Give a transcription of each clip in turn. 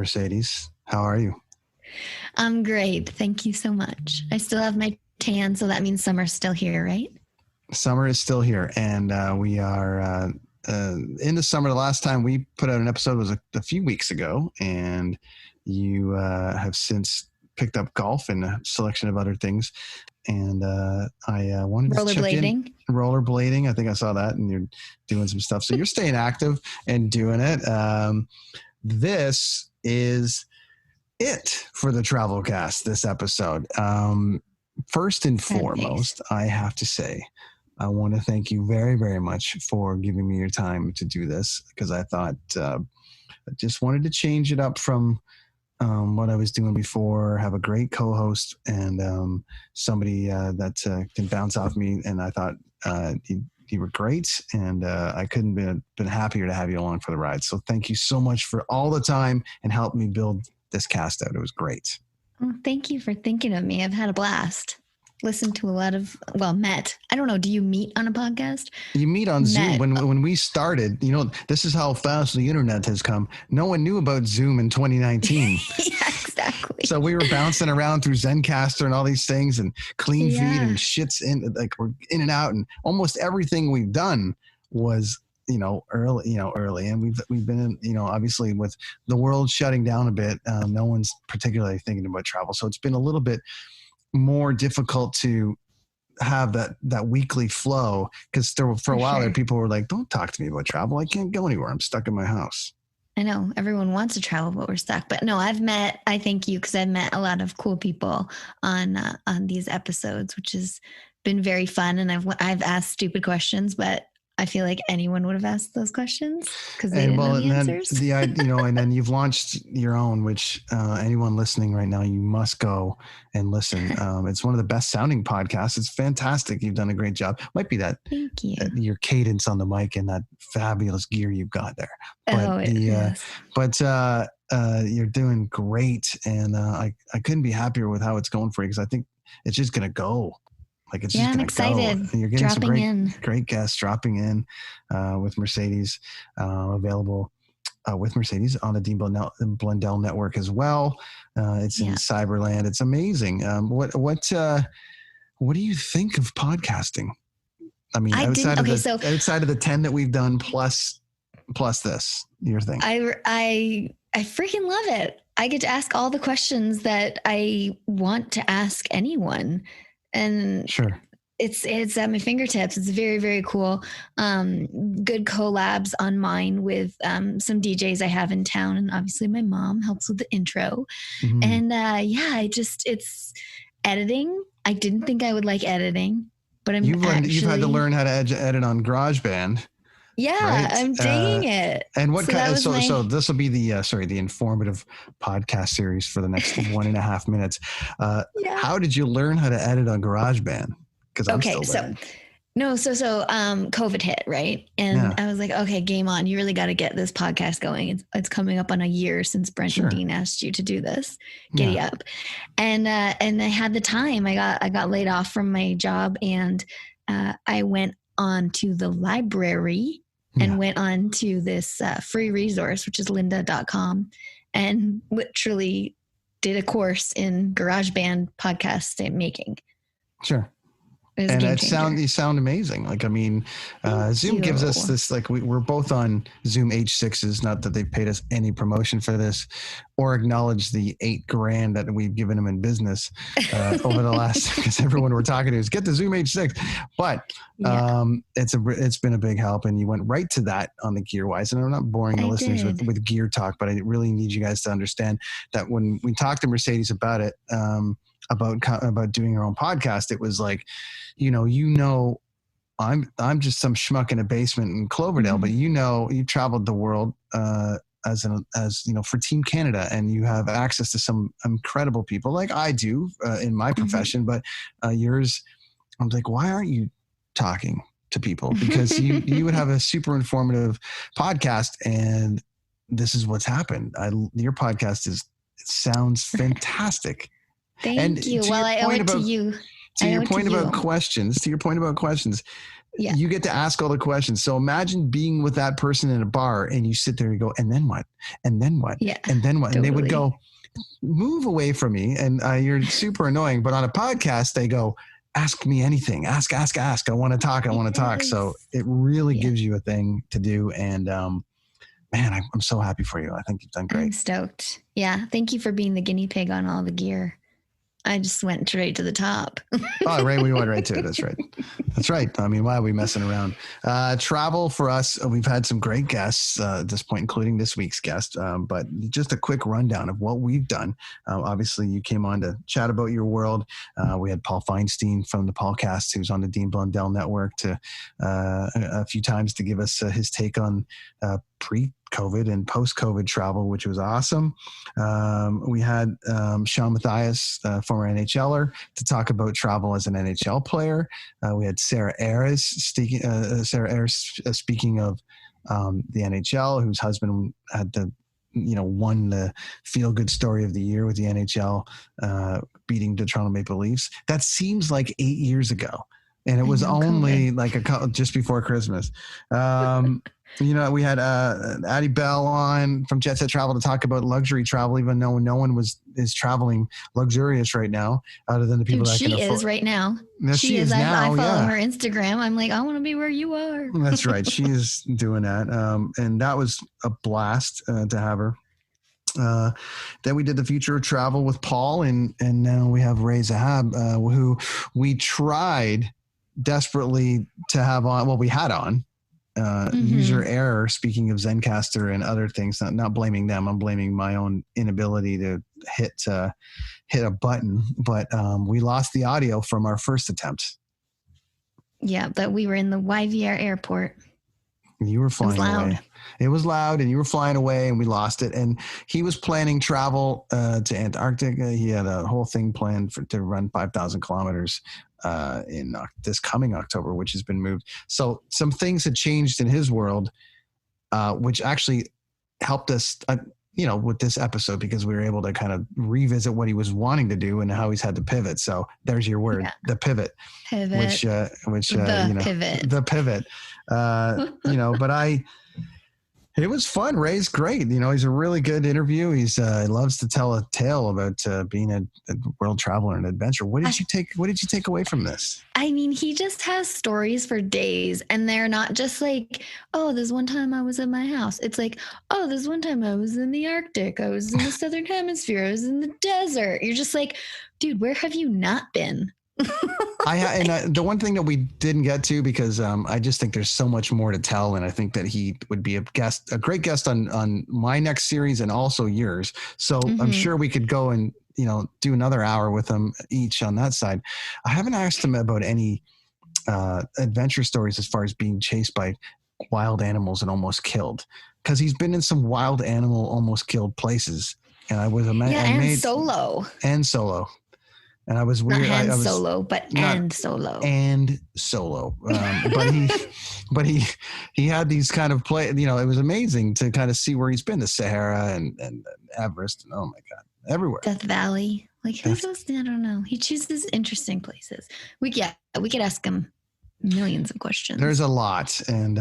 Mercedes. How are you? I'm great. Thank you so much. I still have my tan, so that means summer's still here, right? Summer is still here, and we are in the summer. The last time we put out an episode was a few weeks ago, and you have since picked up golf and a selection of other things. And I wanted to check in. Rollerblading. I think I saw that, and you're doing some stuff. So you're staying active and doing it. This is it for the Travelcast this episode. First and foremost, I have to say, I want to thank you very, very much for giving me your time to do this, because I thought I just wanted to change it up from what I was doing before, have a great co-host and somebody that can bounce off me. And I thought you were great, and I couldn't been happier to have you along for the ride. So thank you so much for all the time and help me build this cast out. It was great. Well, thank you for thinking of me. I've had a blast. Listened to a lot of, met. I don't know. Do you meet on a podcast? You meet on Zoom. When we started, this is how fast the internet has come. No one knew about Zoom in 2019. Yeah, exactly. So we were bouncing around through Zencaster and all these things, and clean feed and shits we're in and out, and almost everything we've done was early, and we've been in, obviously with the world shutting down a bit, no one's particularly thinking about travel, so it's been a little bit more difficult to have that weekly flow, because for a while there, people were like, don't talk to me about travel, I can't go anywhere, I'm stuck in my house. I know everyone wants to travel, but we're stuck. But no, I thank you, because I've met a lot of cool people on these episodes, which has been very fun, and I've asked stupid questions, but I feel like anyone would have asked those questions because they didn't know the answers. And then you've launched your own, which anyone listening right now, you must go and listen. It's one of the best sounding podcasts. It's fantastic. You've done a great job. Might be that. Thank you. Your cadence on the mic and that fabulous gear you've got there. But you're doing great, and I couldn't be happier with how it's going for you, because I think it's just going to go. I'm excited. You're getting some great guests dropping in with Mercedes, available with Mercedes on the Dean Blundell network as well. It's in Cyberland. It's amazing. What do you think of podcasting? I mean, outside of the 10 that we've done plus this, your thing. I freaking love it. I get to ask all the questions that I want to ask anyone. And sure, it's at my fingertips. It's very, very cool. Good collabs on mine with some DJs I have in town, and obviously my mom helps with the intro. Mm-hmm. And it's editing. I didn't think I would like editing, but you've had to learn how to edit on GarageBand. Yeah, right? I'm digging it. And what so this will be the informative podcast series for the next 1.5 minutes. How did you learn how to edit on GarageBand? Because COVID hit, right? And I was like, okay, game on. You really got to get this podcast going. It's coming up on a year since Brenton Dean asked you to do this. Giddy up. And I had the time. I got laid off from my job, and I went on to the library and went on to this free resource, which is lynda.com, and literally did a course in GarageBand podcast making. Sure. And you sound amazing. Zoom gives us this, we're both on Zoom H6s, not that they've paid us any promotion for this or acknowledge the $8,000 that we've given them in business over the last, because everyone we're talking to is get the Zoom H6, but it's been a big help, and you went right to that on the gear wise. And I'm not boring the listeners with gear talk, but I really need you guys to understand that when we talked to Mercedes about it, about doing her own podcast, it was like, I'm just some schmuck in a basement in Cloverdale, but you traveled the world as for Team Canada, and you have access to some incredible people like I do in my profession, but yours, I'm like, why aren't you talking to people? Because you would have a super informative podcast, and this is what's happened. Your podcast sounds fantastic. Thank you. Well, I owe it to you. To your point about questions, you get to ask all the questions. So imagine being with that person in a bar and you sit there and go, and then what? And then what? Yeah, and then what? Totally. And they would go, move away from me. And you're super annoying. But on a podcast, they go, ask me anything. Ask. I want to talk. So it really gives you a thing to do. And man, I'm so happy for you. I think you've done great. I'm stoked. Yeah. Thank you for being the guinea pig on all the gear. I just went straight to the top. Oh, right. We went right to it. That's right. That's right. I mean, why are we messing around? Travel for us. We've had some great guests at this point, including this week's guest. But just a quick rundown of what we've done. Obviously, you came on to chat about your world. We had Paul Feinstein from the Paulcast, who's on the Dean Blundell Network, a few times to give us his take on pre-COVID and post-COVID travel, which was awesome. We had Sean Mathias, former NHLer, to talk about travel as an NHL player. We had Sarah Ayres, speaking of the NHL, whose husband had won the feel-good story of the year with the NHL, beating the Toronto Maple Leafs. That seems like 8 years ago. And it was only just before Christmas. We had Addie Bell on from Jet Set Travel to talk about luxury travel, even though no one is traveling luxurious right now, other than the people that can afford. She is right now. No, she is now. I follow her Instagram. I'm like, I want to be where you are. That's right. She is doing that, and that was a blast to have her. Then we did the future of travel with Paul, and now we have Ray Zahab, who we tried desperately to have on. Well, we had on. User error, speaking of Zencaster and other things, not blaming them. I'm blaming my own inability to hit a button, but we lost the audio from our first attempt. Yeah, but we were in the YVR airport. You were flying away. It was loud, and you were flying away, and we lost it. And he was planning travel to Antarctica. He had a whole thing planned to run 5,000 kilometers in this coming October, which has been moved. So some things had changed in his world, which actually helped us, with this episode, because we were able to kind of revisit what he was wanting to do and how he's had to pivot. So there's your word, the pivot. Pivot. The pivot. But it was fun. Ray's great. He's a really good interview. He loves to tell a tale about being a world traveler and adventure. What did you take away from this? I mean, he just has stories for days, and they're not just like, oh, this one time I was at my house. It's like, oh, this one time I was in the Arctic. I was in the Southern Hemisphere. I was in the desert. You're just like, dude, where have you not been? The one thing that we didn't get to, because I just think there's so much more to tell, and I think that he would be a great guest on my next series and also yours. So I'm sure we could go and do another hour with him each on that side. I haven't asked him about any adventure stories as far as being chased by wild animals and almost killed, because he's been in some wild animal almost killed places, and I was solo. And I was weird. Not solo. But he had these kind of play. It was amazing to kind of see where he's been, the Sahara and Everest, and oh my God, everywhere. Death Valley. I don't know. He chooses interesting places. We could ask him millions of questions. There's a lot, and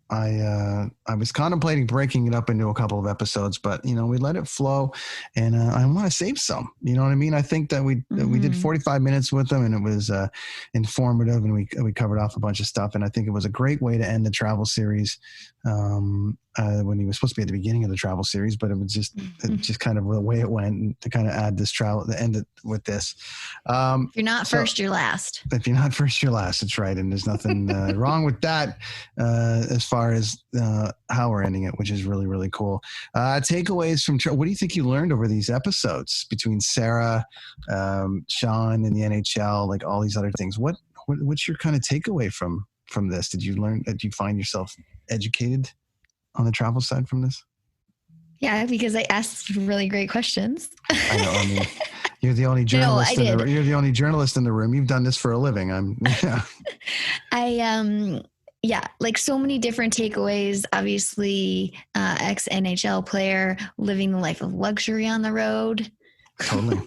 I was contemplating breaking it up into a couple of episodes, but we let it flow, and I want to save some. You know what I mean? I think that we did 45 minutes with them, and it was informative, and we covered off a bunch of stuff, and I think it was a great way to end the travel series. When he was supposed to be at the beginning of the travel series, but it was just kind of the way it went, and to kind of add this travel, to end it with this. If you're not first, you're last. If you're not first, you're last. That's right. And there's nothing wrong with that as far as how we're ending it, which is really, really cool. Takeaways from what do you think you learned over these episodes between Sarah, Sean, and the NHL, like all these other things? What's your kind of takeaway from this? Did you find yourself educated on the travel side from this? Yeah, because I asked really great questions. I know. I mean, you're the only journalist. You're the only journalist in the room. You've done this for a living. So many different takeaways. Obviously, ex NHL player living the life of luxury on the road. Totally.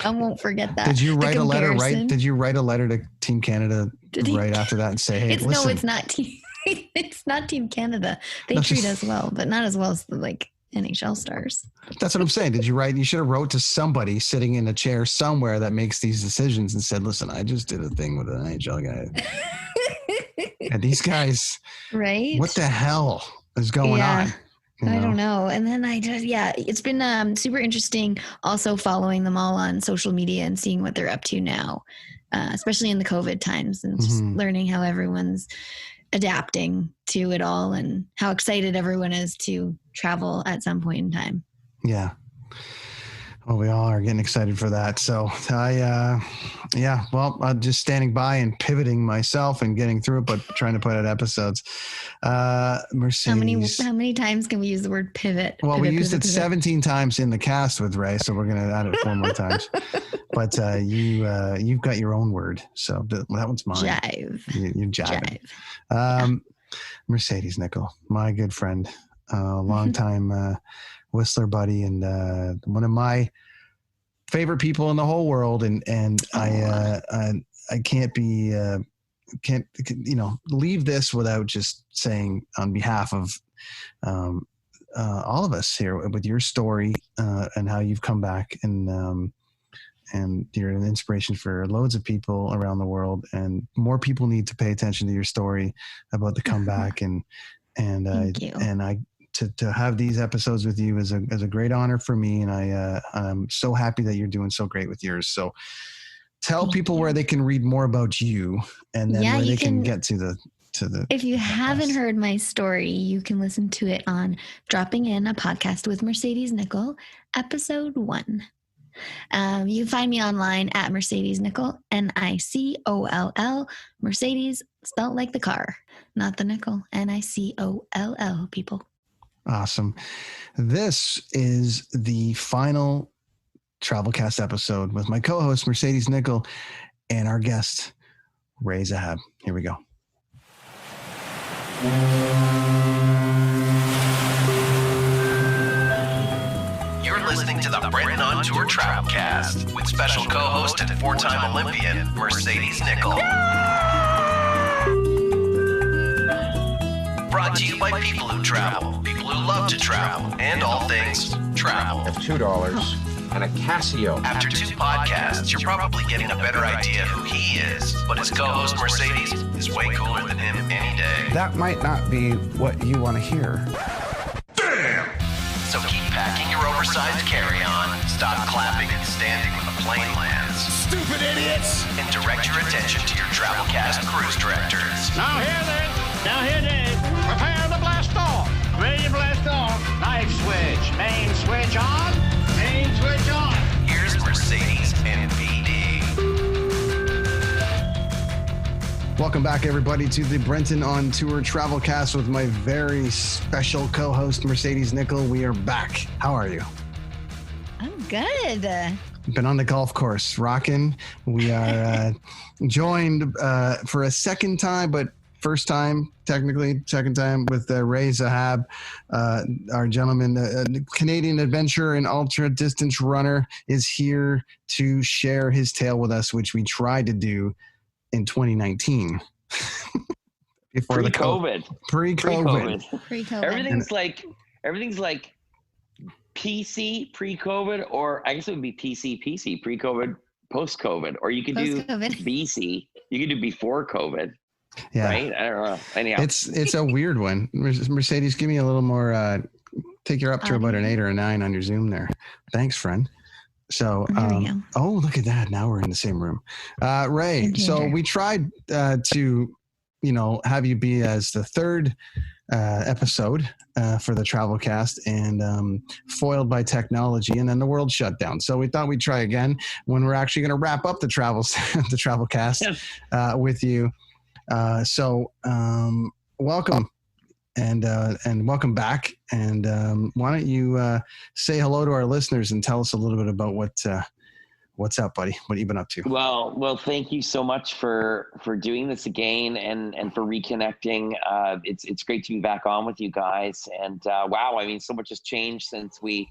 I won't forget that. Did you write a letter? Did you write a letter to Team Canada after that and say, "Hey, listen"? No, it's not Team. It's not Team Canada. They treat us well, but not as well as the NHL stars. That's what I'm saying. Did you write? You should have wrote to somebody sitting in a chair somewhere that makes these decisions and said, "Listen, I just did a thing with an NHL guy, and these guys, right? What the hell is going on?" I don't know. And then it's been super interesting also following them all on social media and seeing what they're up to now, especially in the COVID times, and just learning how everyone's adapting to it all and how excited everyone is to travel at some point in time. Yeah. Well, we all are getting excited for that. So I'm just standing by and pivoting myself and getting through it, but trying to put out episodes. Mercedes. How many times can we use the word pivot? Well, we used it 17 times in the cast with Ray, so we're going to add it 4 more times. But you've got your own word, so that one's mine. Jive. You jive. Mercedes Nicoll, my good friend, longtime Whistler buddy, and one of my favorite people in the whole world. And I can't leave this without just saying on behalf of all of us here with your story and how you've come back and you're an inspiration for loads of people around the world, and more people need to pay attention to your story about the comeback and to have these episodes with you is a great honor for me. And I'm so happy that you're doing so great with yours. So tell people where they can read more about you, and then where they can get to the if you haven't heard my story, you can listen to it on Dropping In, a podcast with Mercedes Nicoll, episode 1. You can find me online at Mercedes Nicoll, Nicoll, Mercedes spelled like the car, not the nickel, Nicoll, people. Awesome. This is the final Travelcast episode with my co-host Mercedes Nicoll and our guest Ray Zahab. Here we go. You're listening to the Brenton on Tour Travelcast with special co-host and 4-time Olympian Mercedes Nicoll. Brought to you by people who travel, people who love to travel, and all things travel. At $2 and a Casio. After 2 podcasts, you're probably getting a better idea who he is, but his co-host Mercedes is way cooler than him any day. That might not be what you want to hear. Damn! So keep packing your oversized carry-on, stop clapping and standing when the plane lands. Stupid idiots! And direct your attention to your Travelcast cruise directors. Now here then, prepare the blast off. Ready to blast off. Knife switch, main switch on, main switch on. Here's Mercedes and PD. Welcome back, everybody, to the Brenton on Tour Travelcast with my very special co-host Mercedes Nicoll. We are back. How are you? I'm good. Been on the golf course, rocking. We are joined for a second time, but first time, technically, second time with Ray Zahab, our gentleman, Canadian adventurer and ultra distance runner, is here to share his tale with us, which we tried to do in 2019. Before Pre-COVID. Pre-COVID. Everything's like PC pre-COVID, or I guess it would be PC pre-COVID, post-COVID, or you could do BC. You could do before COVID. Yeah. Right? I don't know. Anyhow. It's a weird one. Mercedes, give me a little more, take her up to about an 8 or a 9 on your Zoom there. Thanks, friend. So, oh, look at that. Now we're in the same room. Ray, so we tried to, have you be as the third episode for the Travelcast, and foiled by technology, and then the world shut down. So we thought we'd try again when we're actually going to wrap up the Travelcast with you. So welcome and welcome back. And why don't you say hello to our listeners and tell us a little bit about what's up, buddy? What have you been up to? Well, thank you so much for doing this again and for reconnecting. It's great to be back on with you guys. And wow, I mean, so much has changed since we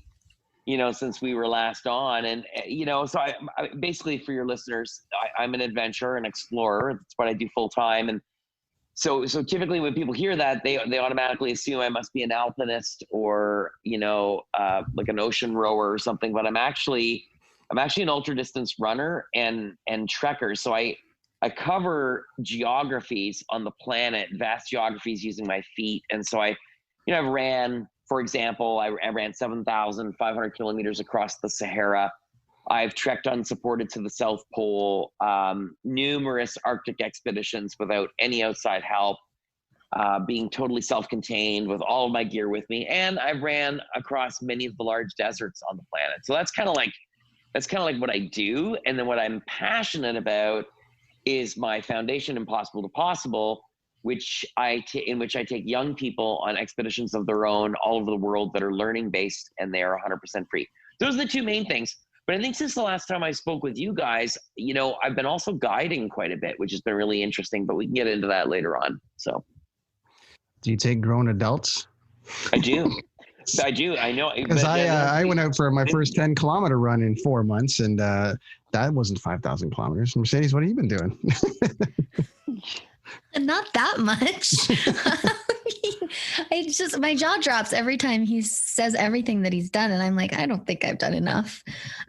since we were last on. And, so I basically, for your listeners, I'm an adventurer and explorer. That's what I do full time. And so typically when people hear that, they automatically assume I must be an alpinist or, like an ocean rower or something. But I'm actually an ultra distance runner and trekker. So I cover geographies on the planet, vast geographies using my feet. And so I've ran, for example, I ran 7,500 kilometers across the Sahara. I've trekked unsupported to the South Pole, numerous Arctic expeditions without any outside help, being totally self-contained with all of my gear with me. And I've ran across many of the large deserts on the planet. So that's kind of like what I do. And then what I'm passionate about is my foundation, Impossible2Possible, in which I take young people on expeditions of their own all over the world that are learning based, and they are 100% free. Those are the two main things. But I think since the last time I spoke with you guys, I've been also guiding quite a bit, which has been really interesting, but we can get into that later on. So, do you take grown adults? I do. I do. I know. Because I went out for my first 10-kilometer run in 4 months, and that wasn't 5,000 kilometers. Mercedes, what have you been doing? Not that much. My jaw drops every time he says everything that he's done. And I'm like, I don't think I've done enough.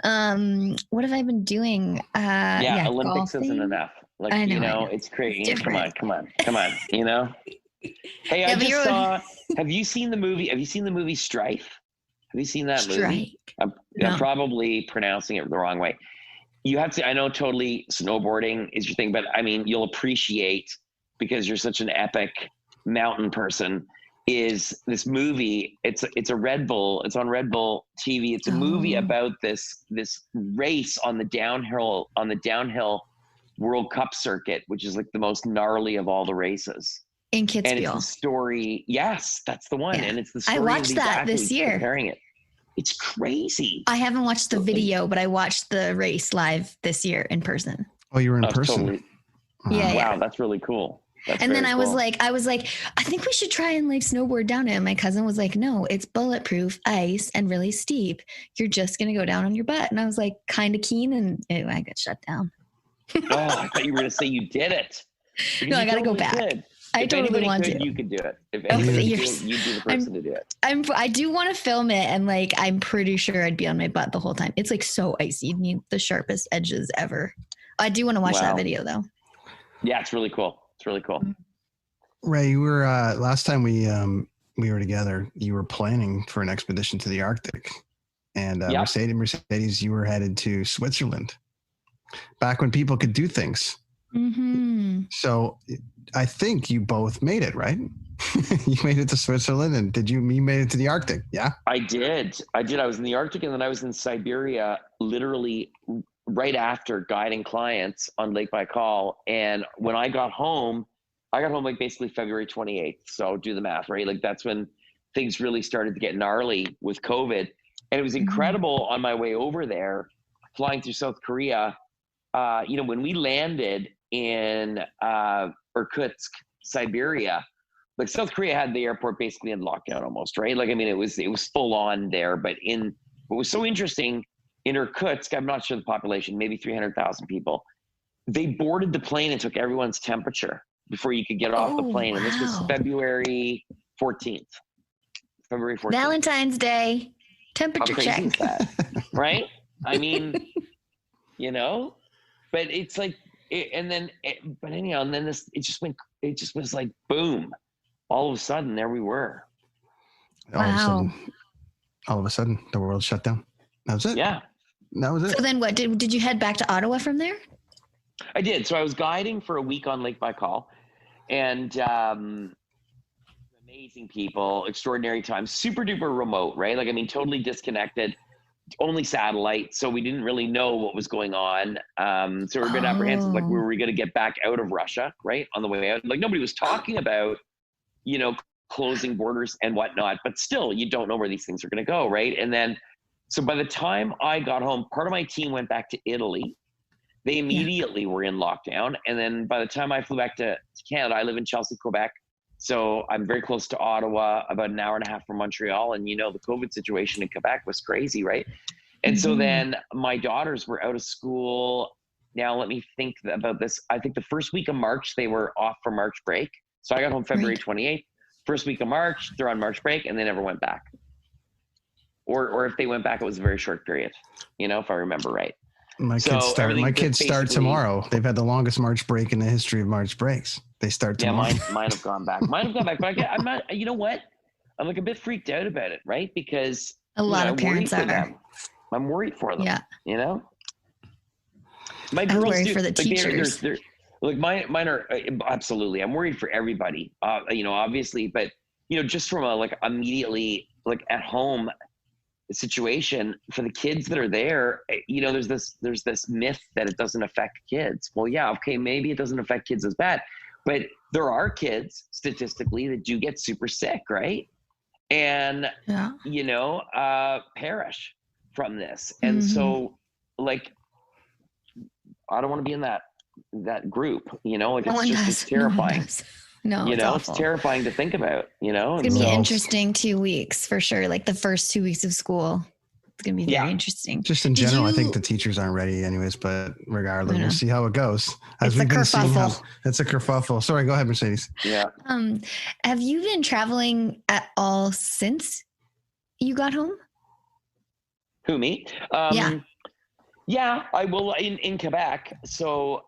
What have I been doing? Olympics golfing. Isn't enough. Like, I know. It's crazy. It's Come on. Hey, have you seen the movie Strife? Have you seen that movie? I'm probably pronouncing it the wrong way. You have to, I know totally snowboarding is your thing, but I mean, you'll appreciate, because you're such an epic mountain person, is this movie. It's a Red Bull. It's on Red Bull TV. It's a movie about this race on the downhill World Cup circuit, which is like the most gnarly of all the races. In Kitzbühel. And it's the story. Yes, that's the one. Yeah. And it's the story. I watched that this year. Comparing it. It's crazy. I haven't watched the video, but I watched the race live this year in person. Oh, you were in person? Totally. Yeah. Wow, that's really cool. And then I was like, I think we should try and snowboard down it. And my cousin was like, no, it's bulletproof ice and really steep. You're just going to go down on your butt. And I was like, kind of keen. And anyway, I got shut down. Oh, I thought you were going to say you did it. No, I got to go back. Could. I totally want to. You could do it. If anybody could, you'd be the person to do it. I do want to film it, and I'm pretty sure I'd be on my butt the whole time. It's so icy. You need the sharpest edges ever. I do want to watch that video though. Yeah, it's really cool. It's really cool. Ray, you were last time we were together, you were planning for an expedition to the Arctic, and Mercedes, you were headed to Switzerland back when people could do things. Mm-hmm. So I think you both made it, right? You made it to Switzerland, and you made it to the Arctic? Yeah, I did. I was in the Arctic, and then I was in Siberia literally right after guiding clients on Lake Baikal. And when I got home basically February 28th. So do the math, right? That's when things really started to get gnarly with COVID. And it was incredible on my way over there, flying through South Korea. When we landed in Irkutsk, Siberia, South Korea had the airport basically in lockdown almost, right? It was full on there. But what was so interesting in Irkutsk, I'm not sure the population, maybe 300,000 people, they boarded the plane and took everyone's temperature before you could get off the plane. And this was February 14th. Valentine's Day, temperature check. How crazy is that? Right? I mean, but it's and then it just was like, boom, all of a sudden there we were. All of a sudden the world shut down. That was it. Yeah. That was it. So then what, did you head back to Ottawa from there? I did. So I was guiding for a week on Lake Baikal, and amazing people, extraordinary time, super duper remote, right? Totally disconnected, only satellite. So we didn't really know what was going on. So we were a bit apprehensive, were we going to get back out of Russia, right? On the way out. Nobody was talking about, closing borders and whatnot, but still you don't know where these things are going to go, right? And then, so by the time I got home, part of my team went back to Italy. They immediately were in lockdown. And then by the time I flew back to Canada, I live in Chelsea, Quebec. So I'm very close to Ottawa, about an hour and a half from Montreal. And, the COVID situation in Quebec was crazy, right? And so then my daughters were out of school. Now, let me think about this. I think the first week of March, they were off for March break. So I got home February 28th. First week of March, they're on March break, and they never went back. Or if they went back, it was a very short period, if I remember right. My kids start tomorrow. They've had the longest March break in the history of March breaks. They start tomorrow. Yeah, mine have gone back. But I'm not, you know what? I'm like a bit freaked out about it, right? Because a lot of parents are. I'm worried for them. Yeah. My girls I'm worried do, for the teachers. They're like mine are absolutely. I'm worried for everybody. Obviously, but just from a immediately at home situation for the kids that are there, there's this myth that it doesn't affect kids. Well, yeah, okay, maybe it doesn't affect kids as bad, but there are kids statistically that do get super sick, right? And perish from this. And so I don't want to be in that group, it's terrifying. No, it's terrifying to think about, It's going to be interesting 2 weeks for sure. Like the first 2 weeks of school. It's going to be very interesting. Just in general, I think the teachers aren't ready anyways, but regardless, we'll see how it goes. It's a kerfuffle. Sorry, go ahead, Mercedes. Yeah. Have you been traveling at all since you got home? Who, me? Yeah, I will in Quebec. So,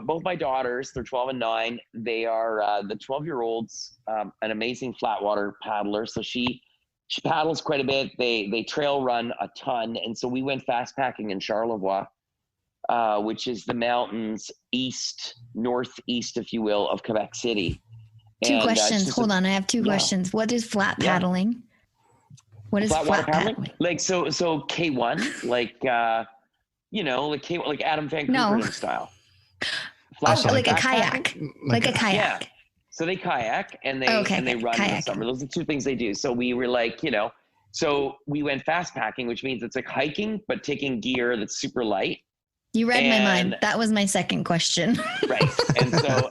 both my daughters, they're 12 and 9. They are the 12-year-old's an amazing flatwater paddler. So she paddles quite a bit. They trail run a ton. And so we went fast packing in Charlevoix, which is the mountains northeast, if you will, of Quebec City. Two questions. Hold on. I have two questions. What is flat paddling? What is flat paddling? Like, so K1, like Adam Van Kooperen style. Like a kayak. Like a kayak. Yeah. So they kayak and they run in the summer. Those are two things they do. So we were so we went fast packing, which means it's like hiking, but taking gear that's super light. You read my mind. That was my second question. Right.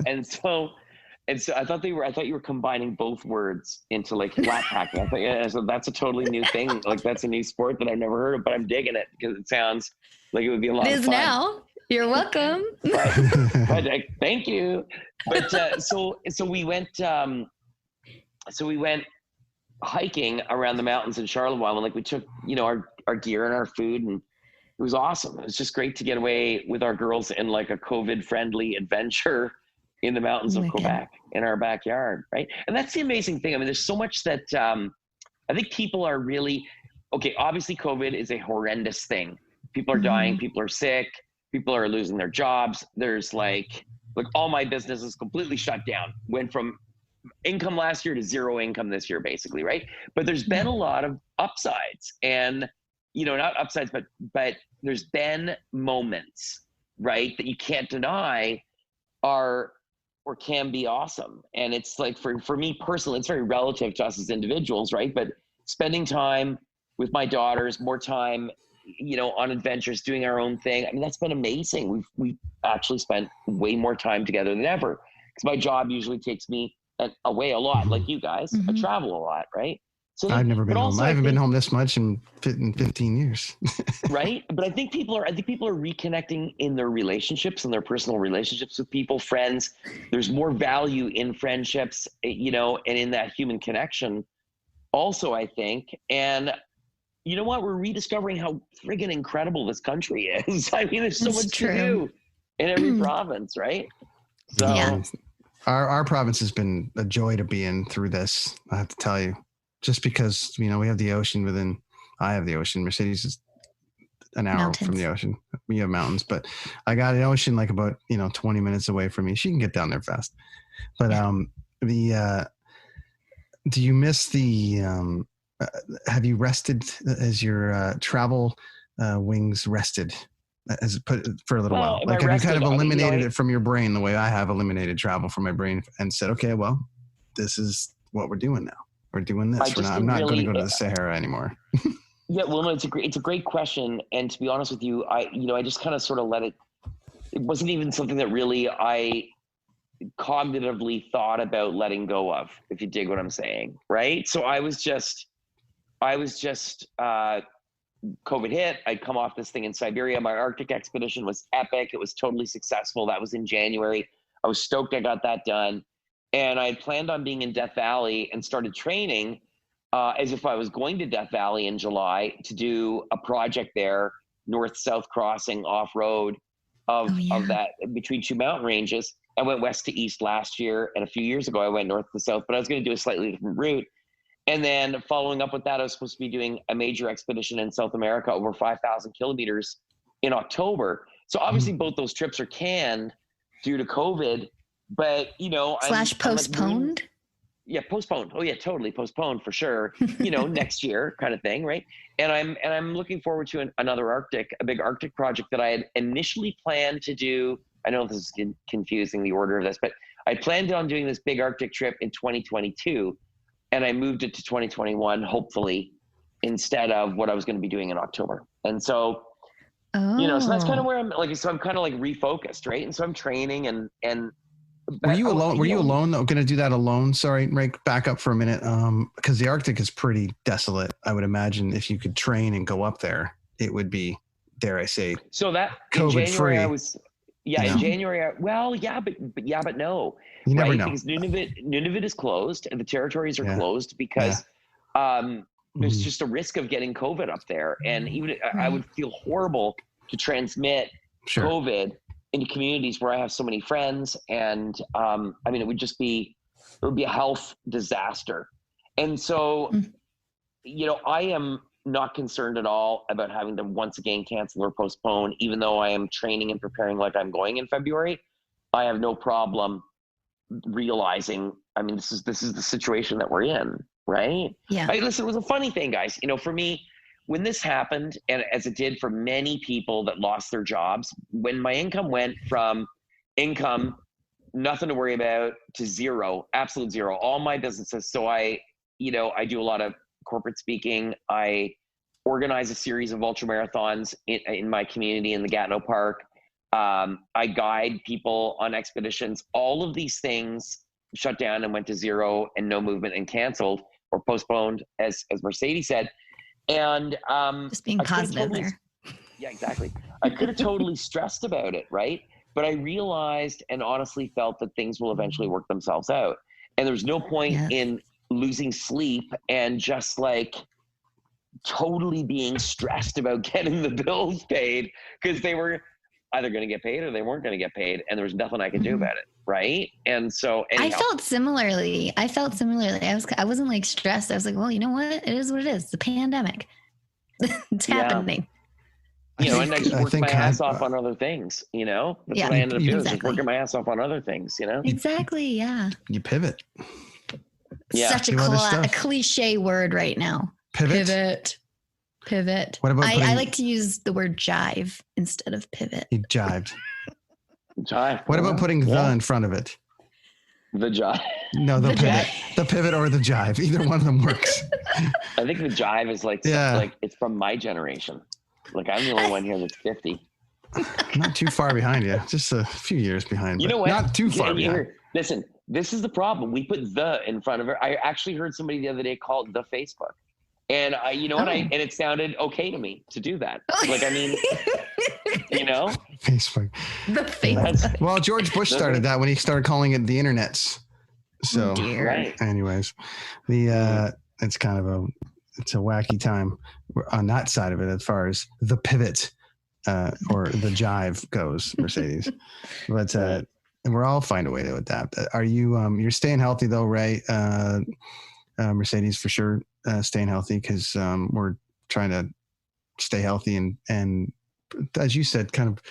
And so I thought you were combining both words into flat packing. I thought, so that's a totally new thing. That's a new sport that I've never heard of, but I'm digging it because it sounds like it would be a lot of fun. It is now. You're welcome. But thank you. But so we went hiking around the mountains in Charlevoix, and we took our gear and our food, and it was awesome. It was just great to get away with our girls in a COVID friendly adventure in the mountains of Quebec in our backyard, right? And that's the amazing thing. I mean, there's so much that I think people are really obviously COVID is a horrendous thing. People are dying, people are sick, people are losing their jobs. There's all my business is completely shut down. Went from income last year to zero income this year, basically, right? But there's been a lot of upsides, and not upsides, but there's been moments, right, that you can't deny are or can be awesome. And it's for me personally, it's very relative to us as individuals, right? But spending time with my daughters, more time on adventures, doing our own thing. I mean, that's been amazing. We've actually spent way more time together than ever because my job usually takes me away a lot, like you guys. I travel a lot, right? So I've never been home. I haven't been home this much in 15 years. Right? But I think people are reconnecting in their relationships and their personal relationships with people, friends. There's more value in friendships, and in that human connection also, I think. And you know what? We're rediscovering how friggin' incredible this country is. I mean, there's so much to do in every province, right? So our province has been a joy to be in through this, I have to tell you. Just because, we have the ocean I have the ocean. Mercedes is an hour from the ocean. We have mountains, but I got an ocean about, 20 minutes away from me. She can get down there fast. But do you miss have you rested as your travel wings rested as put for a little while? Have you kind of eliminated it from your brain the way I have eliminated travel from my brain and said, okay, well, this is what we're doing now. We're doing this. I'm not going to go to the Sahara anymore. Yeah, well, no, it's a great question. And to be honest with you, I just kind of sort of let it. It wasn't even something that really I cognitively thought about letting go of, if you dig what I'm saying, right? So I was just COVID hit. I'd come off this thing in Siberia. My Arctic expedition was epic. It was totally successful. That was in January. I was stoked I got that done. And I had planned on being in Death Valley and started training as if I was going to Death Valley in July to do a project there, north-south crossing off-road of that between two mountain ranges. I went west to east last year, and a few years ago I went north to south, but I was going to do a slightly different route. And then following up with that, I was supposed to be doing a major expedition in South America over 5,000 kilometers in October. So obviously both those trips are canned due to COVID, but / postponed. Postponed. Oh yeah, totally postponed for sure. Next year kind of thing, right? And I'm looking forward to a big Arctic project that I had initially planned to do. I know this is confusing the order of this, but I planned on doing this big Arctic trip in 2022. And I moved it to 2021, hopefully, instead of what I was going to be doing in October. And so, so that's kind of where I'm like, so I'm kind of like refocused, right? And so I'm training and were you alone? Were you alone though? Going to do that alone? Sorry, Ray, back up for a minute. Because the Arctic is pretty desolate. I would imagine if you could train and go up there, it would be, dare I say, so that COVID free. In January, but no. You never know. Because Nunavut is closed and the territories are closed because there's just a risk of getting COVID up there. And even I would feel horrible to transmit COVID into communities where I have so many friends. And it would be a health disaster. And so, I am not concerned at all about having to once again cancel or postpone, even though I am training and preparing like I'm going in February. I have no problem realizing, this is the situation that we're in, right? Yeah. Listen, it was a funny thing, guys. For me, when this happened, and as it did for many people that lost their jobs, when my income went from income, nothing to worry about, to zero, absolute zero, all my businesses. So I do a lot of corporate speaking. I organize a series of ultra marathons in my community in the Gatineau Park. I guide people on expeditions. All of these things shut down and went to zero and no movement and canceled or postponed, as Mercedes said. And just being positive there. Yeah, exactly. I could have totally stressed about it, right? But I realized and honestly felt that things will eventually work themselves out. And there's no point in losing sleep and just like totally being stressed about getting the bills paid because they were either going to get paid or they weren't going to get paid, and there was nothing I could do about it, right? And so anyhow. I felt similarly. I wasn't like stressed. I was like, well, you know what? It is what it is. The pandemic. It's happening. And I just worked my ass off on other things, That's what I ended up doing, just working my ass off on other things, Exactly, yeah. You pivot. Yeah. Such a cliche word right now. Pivot. What about I like to use the word jive instead of pivot. You jived. Jive. What about putting the in front of it? The jive. No, the pivot. The pivot or the jive. Either one of them works. I think the jive is like it's from my generation. Like I'm the only one here that's 50. Not too far behind you. Just a few years behind. You know what? Not too far behind. Listen, this is the problem. We put the in front of it. I actually heard somebody the other day call it the Facebook. And and it sounded okay to me to do that. Like, Facebook. The Facebook. Well, George Bush started that when he started calling it the internets. So, anyways, it's kind of it's a wacky time on that side of it as far as the pivot or the jive goes, Mercedes. But and we're all find a way to adapt. Are you you're staying healthy though, Ray? Mercedes for sure. Staying healthy because we're trying to stay healthy and as you said, kind of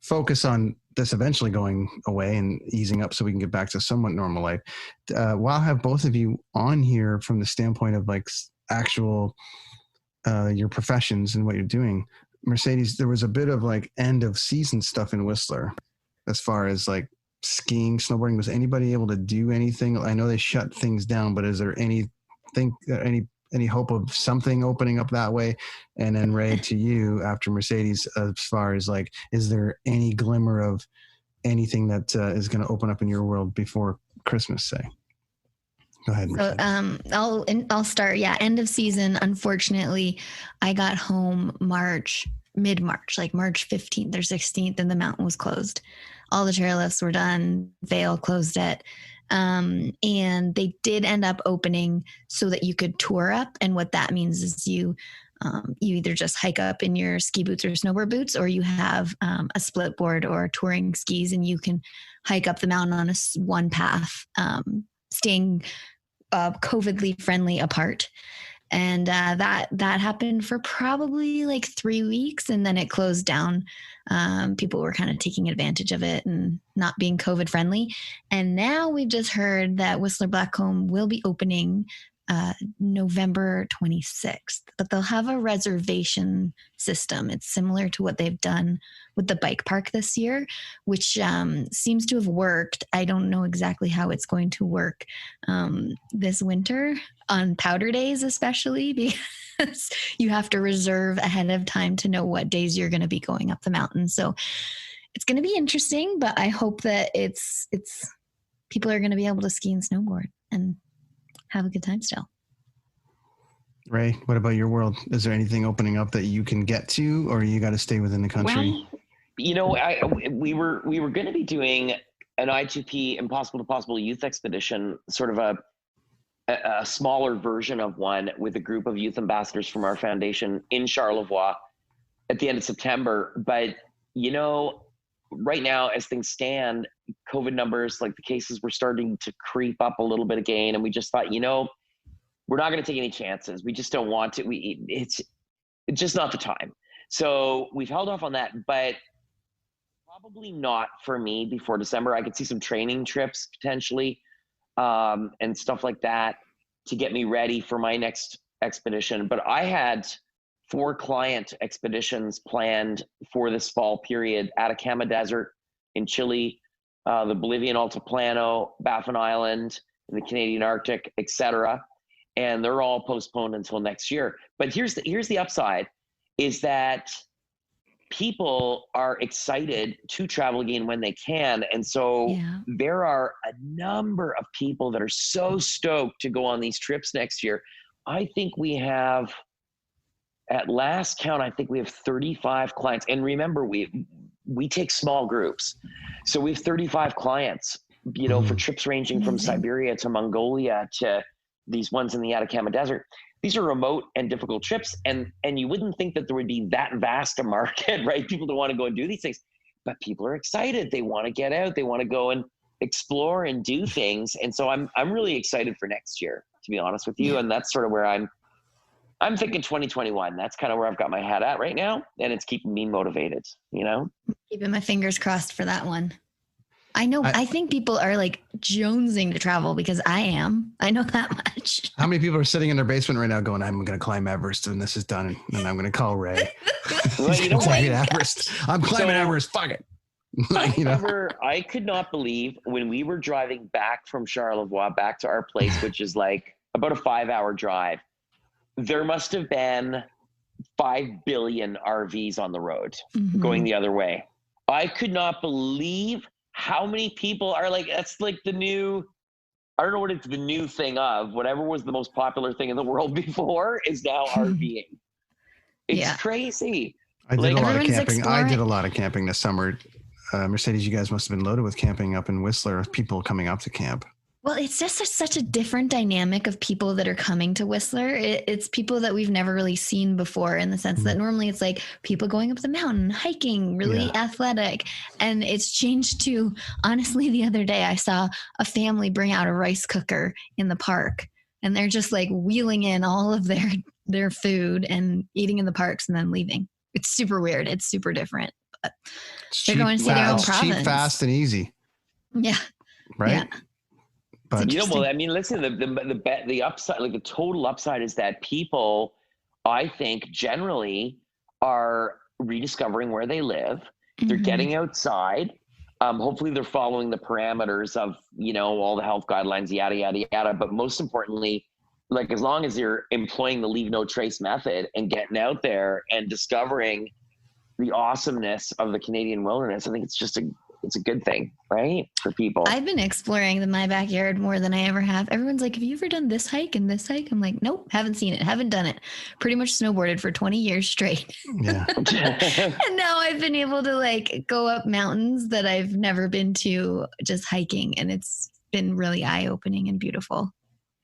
focus on this eventually going away and easing up so we can get back to somewhat normal life. While I have both of you on here from the standpoint of like actual your professions and what you're doing, Mercedes, there was a bit of like end of season stuff in Whistler as far as like skiing, snowboarding. Was anybody able to do anything? I know they shut things down, but is there any hope of something opening up that way? And then Ray, to you after Mercedes, as far as like, is there any glimmer of anything that is going to open up in your world before Christmas, say? Go ahead. So, I'll start. Yeah. End of season. Unfortunately, I got home mid-March, like March 15th or 16th, and the mountain was closed. All the chairlifts were done. Vail closed it. And they did end up opening so that you could tour up. And what that means is you either just hike up in your ski boots or snowboard boots, or you have a split board or touring skis, and you can hike up the mountain on one path, staying COVIDly friendly apart. And that happened for probably like 3 weeks, and then it closed down. People were kind of taking advantage of it and not being COVID friendly. And now we've just heard that Whistler Blackcomb will be opening November 26th, but they'll have a reservation system. It's similar to what they've done with the bike park this year, which seems to have worked. I don't know exactly how it's going to work this winter on powder days, especially because you have to reserve ahead of time to know what days you're going to be going up the mountain. So it's going to be interesting, but I hope that it's people are going to be able to ski and snowboard and have a good time still. Ray, what about your world? Is there anything opening up that you can get to, or you got to stay within the country? Well, we were going to be doing an I2P Impossible to Possible youth expedition, sort of a smaller version of one with a group of youth ambassadors from our foundation in Charlevoix at the end of September. But, right now, as things stand, COVID numbers, like the cases were starting to creep up a little bit again. And we just thought, we're not going to take any chances. We just don't want to. It's just not the time. So we've held off on that, but probably not for me before December. I could see some training trips potentially and stuff like that to get me ready for my next expedition. But I had 4 client expeditions planned for this fall period: Atacama Desert in Chile, the Bolivian Altiplano, Baffin Island, in the Canadian Arctic, etc. And they're all postponed until next year. But here's the upside, is that people are excited to travel again when they can. And so there are a number of people that are so stoked to go on these trips next year. I think we have, at last count, I think we have 35 clients. And remember, we take small groups. So we have 35 clients, for trips ranging from Siberia to Mongolia to these ones in the Atacama Desert. These are remote and difficult trips. And you wouldn't think that there would be that vast a market, right? People don't want to go and do these things, but people are excited. They want to get out. They want to go and explore and do things. And so I'm really excited for next year, to be honest with you. And that's sort of where I'm thinking 2021. That's kind of where I've got my head at right now. And it's keeping me motivated, Keeping my fingers crossed for that one. I know. I think people are like jonesing to travel, because I am. I know that much. How many people are sitting in their basement right now going, I'm going to climb Everest when this is done, and I'm going to call Ray. Everest. I'm climbing Everest. Fuck it. I could not believe when we were driving back from Charlevoix back to our place, which is like about a 5-hour drive. There must have been 5 billion RVs on the road going the other way. I could not believe how many people are like, that's like the new, I don't know what it's the new thing of, whatever was the most popular thing in the world before is now RVing. It's crazy. I did a lot of camping. I did a lot of camping this summer. Mercedes, you guys must have been loaded with camping up in Whistler, with people coming up to camp. Well, it's just such a different dynamic of people that are coming to Whistler. It's people that we've never really seen before, in the sense that normally it's like people going up the mountain, hiking, really athletic. And it's changed to, honestly, the other day I saw a family bring out a rice cooker in the park, and they're just like wheeling in all of their food and eating in the parks and then leaving. It's super weird. It's super different. But they're going to see their own province. Cheap, fast, and easy. Yeah. Right? Yeah. But I mean, listen, the upside, like the total upside, is that people, I think, generally are rediscovering where they live. They're getting outside. Hopefully they're following the parameters of, all the health guidelines, yada, yada, yada. But most importantly, like, as long as you're employing the leave no trace method and getting out there and discovering the awesomeness of the Canadian wilderness, I think it's it's a good thing, right? For people. I've been exploring my backyard more than I ever have. Everyone's like, have you ever done this hike and this hike? I'm like, nope, haven't seen it, haven't done it. Pretty much snowboarded for 20 years straight. Yeah. And now I've been able to like go up mountains that I've never been to just hiking. And it's been really eye-opening and beautiful.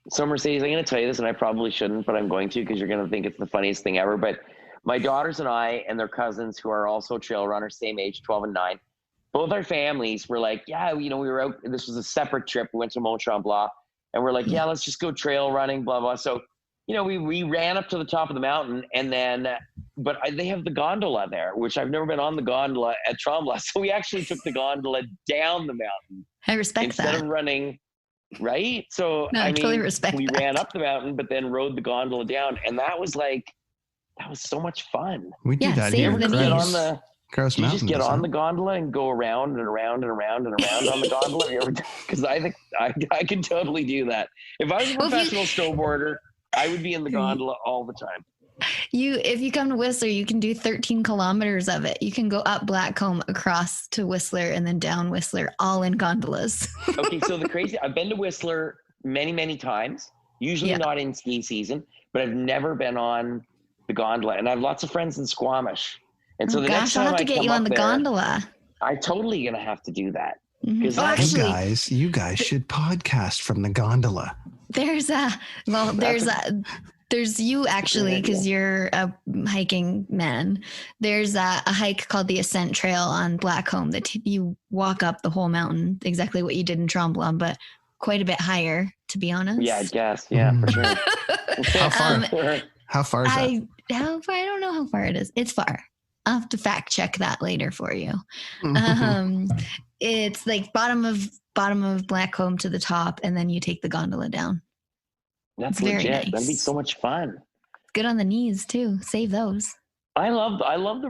So Mercedes, I'm going to tell you this, and I probably shouldn't, but I'm going to, because you're going to think it's the funniest thing ever. But my daughters and I and their cousins, who are also trail runners, same age, 12 and 9, both our families were like, yeah, we were out. This was a separate trip. We went to Mont Tremblant, and we're like, yeah, let's just go trail running, blah, blah. So, we ran up to the top of the mountain, and then, but they have the gondola there, which I've never been on the gondola at Tremblant. So we actually took the gondola down the mountain. I respect instead that. Instead of running, right? So, I totally respect we that. ran up the mountain, but then rode the gondola down, and that was so much fun. We do that here. Did you just get on the gondola and go around and around and around and around on the gondola? Because I think I could totally do that. If I was a professional snowboarder, I would be in the gondola all the time. If you come to Whistler, you can do 13 kilometers of it. You can go up Blackcomb, across to Whistler, and then down Whistler, all in gondolas. Okay, so I've been to Whistler many, many times, usually not in ski season, but I've never been on the gondola. And I have lots of friends in Squamish. And so next time I'll have to get you on the gondola. I'm totally going to have to do that. Mm-hmm. You guys should podcast from the gondola. There's you actually, because you're a hiking man. There's a hike called the Ascent Trail on Blackcomb that you walk up the whole mountain, exactly what you did in Tremblant, but quite a bit higher, to be honest. Yeah, I guess. Yeah, for sure. How far? How far is that? How far? I don't know how far it is. It's far. I'll have to fact check that later for you. It's like bottom of Blackcomb to the top, and then you take the gondola down. That's it's legit. Very nice. That'd be so much fun. It's good on the knees too. Save those. I love